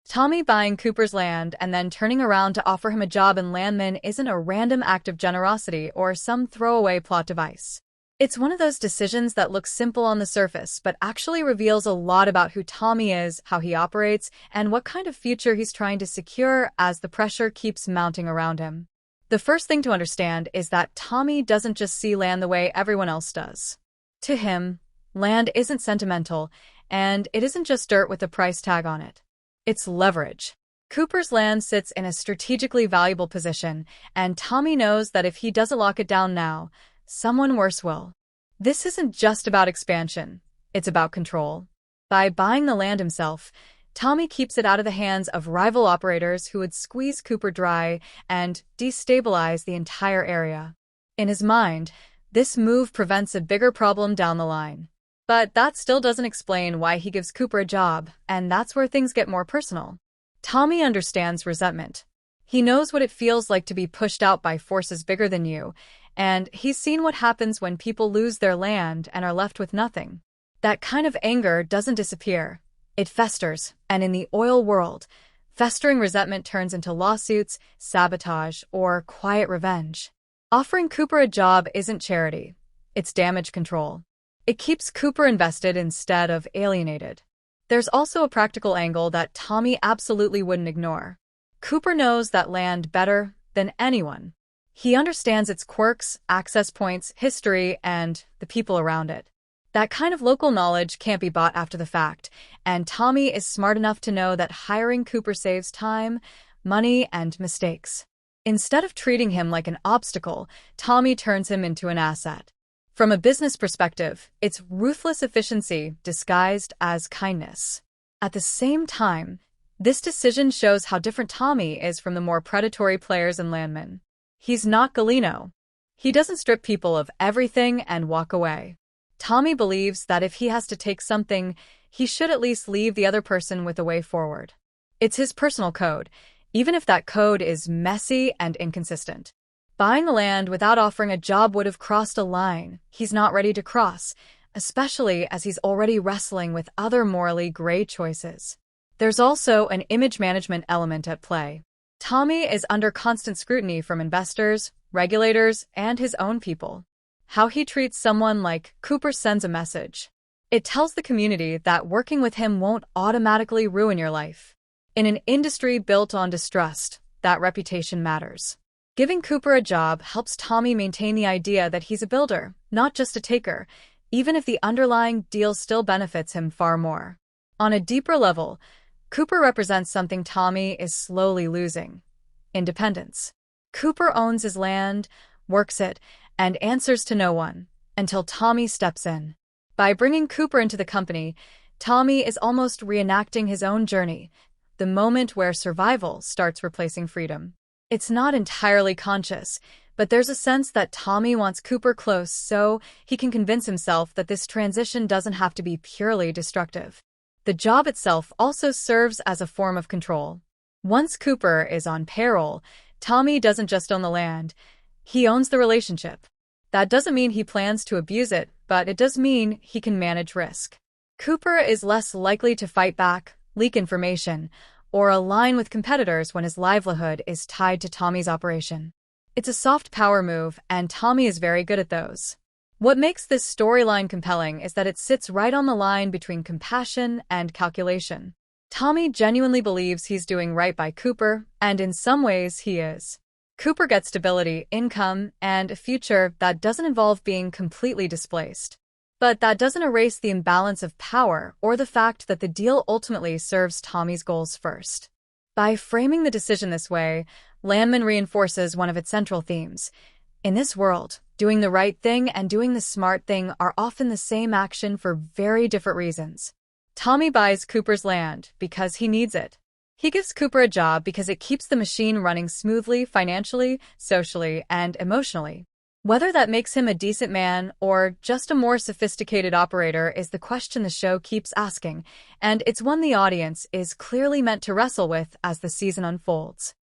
Tommy buying Cooper's land and then turning around to offer him a job in Landman isn't a random act of generosity or some throwaway plot device. It's one of those decisions that looks simple on the surface but actually reveals a lot about who Tommy is, how he operates, and what kind of future he's trying to secure as the pressure keeps mounting around him. The first thing to understand is that Tommy doesn't just see land the way everyone else does. To him, land isn't sentimental, and it isn't just dirt with a price tag on it. It's leverage. Cooper's land sits in a strategically valuable position, and Tommy knows that if he doesn't lock it down now, someone worse will. This isn't just about expansion, it's about control. By buying the land himself, Tommy keeps it out of the hands of rival operators who would squeeze Cooper dry and destabilize the entire area. In his mind, this move prevents a bigger problem down the line. But that still doesn't explain why he gives Cooper a job, and that's where things get more personal. Tommy understands resentment. He knows what it feels like to be pushed out by forces bigger than you, and he's seen what happens when people lose their land and are left with nothing. That kind of anger doesn't disappear. It festers, and in the oil world, festering resentment turns into lawsuits, sabotage, or quiet revenge. Offering Cooper a job isn't charity. It's damage control. It keeps Cooper invested instead of alienated. There's also a practical angle that Tommy absolutely wouldn't ignore. Cooper knows that land better than anyone. He understands its quirks, access points, history, and the people around it. That kind of local knowledge can't be bought after the fact, and Tommy is smart enough to know that hiring Cooper saves time, money, and mistakes. Instead of treating him like an obstacle, Tommy turns him into an asset. From a business perspective, it's ruthless efficiency disguised as kindness. At the same time, this decision shows how different Tommy is from the more predatory players in Landman. He's not Gallino. He doesn't strip people of everything and walk away. Tommy believes that if he has to take something, he should at least leave the other person with a way forward. It's his personal code, even if that code is messy and inconsistent. Buying the land without offering a job would have crossed a line he's not ready to cross, especially as he's already wrestling with other morally gray choices. There's also an image management element at play. Tommy is under constant scrutiny from investors, regulators, and his own people. How he treats someone like Cooper sends a message. It tells the community that working with him won't automatically ruin your life. In an industry built on distrust, that reputation matters. Giving Cooper a job helps Tommy maintain the idea that he's a builder, not just a taker, even if the underlying deal still benefits him far more. On a deeper level, Cooper represents something Tommy is slowly losing: independence. Cooper owns his land, works it, and answers to no one, until Tommy steps in. By bringing Cooper into the company, Tommy is almost reenacting his own journey, the moment where survival starts replacing freedom. It's not entirely conscious, but there's a sense that Tommy wants Cooper close so he can convince himself that this transition doesn't have to be purely destructive. The job itself also serves as a form of control. Once Cooper is on payroll, Tommy doesn't just own the land, he owns the relationship. That doesn't mean he plans to abuse it, but it does mean he can manage risk. Cooper is less likely to fight back, leak information, or align with competitors when his livelihood is tied to Tommy's operation. It's a soft power move, and Tommy is very good at those. What makes this storyline compelling is that it sits right on the line between compassion and calculation. Tommy genuinely believes he's doing right by Cooper, and in some ways he is. Cooper gets stability, income, and a future that doesn't involve being completely displaced. But that doesn't erase the imbalance of power or the fact that the deal ultimately serves Tommy's goals first. By framing the decision this way, Landman reinforces one of its central themes. In this world, doing the right thing and doing the smart thing are often the same action for very different reasons. Tommy buys Cooper's land because he needs it. He gives Cooper a job because it keeps the machine running smoothly financially, socially, and emotionally. Whether that makes him a decent man or just a more sophisticated operator is the question the show keeps asking, and it's one the audience is clearly meant to wrestle with as the season unfolds.